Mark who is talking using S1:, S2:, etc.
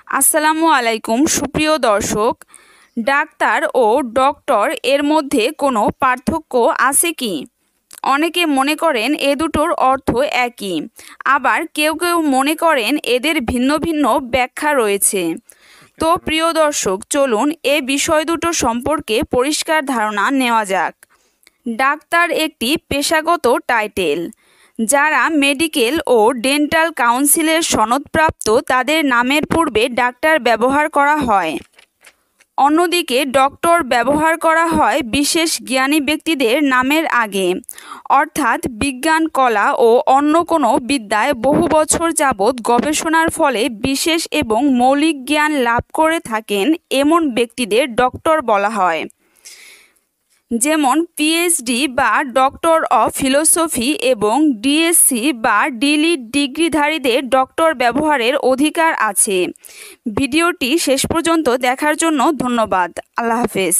S1: আসসালামু আলাইকুম সুপ্রিয় দর্শক। ডাক্তার ও ডক্টর এর মধ্যে কোনো পার্থক্য আছে কি? অনেকে মনে করেন এ দুটোর অর্থ একই, আবার কেউ কেউ মনে করেন এদের ভিন্ন ভিন্ন ব্যাখ্যা রয়েছে। তো প্রিয় দর্শক, চলুন এ বিষয় দুটো সম্পর্কে পরিষ্কার ধারণা নেওয়া যাক। ডাক্তার একটি পেশাগত টাইটেল। যারা মেডিকেল ও ডেন্টাল কাউন্সিলের সনদপ্রাপ্ত তাদের নামের পূর্বে ডাক্তার ব্যবহার করা হয়। অন্যদিকে ডক্টর ব্যবহার করা হয় বিশেষ জ্ঞানী ব্যক্তিদের নামের আগে, অর্থাৎ বিজ্ঞান, কলা ও অন্য কোনো বিদ্যায় বহু বছর যাবৎ গবেষণার ফলে বিশেষ এবং মৌলিক জ্ঞান লাভ করে থাকেন এমন ব্যক্তিদের ডক্টর বলা হয়। যেমন পিএইচডি বা ডক্টর অফ ফিলোসফি এবং ডিএসসি বা ডিলিট ডিগ্রিধারীদের ডক্টর ব্যবহারের অধিকার আছে। ভিডিওটি শেষ পর্যন্ত দেখার জন্য ধন্যবাদ। আল্লাহ হাফেজ।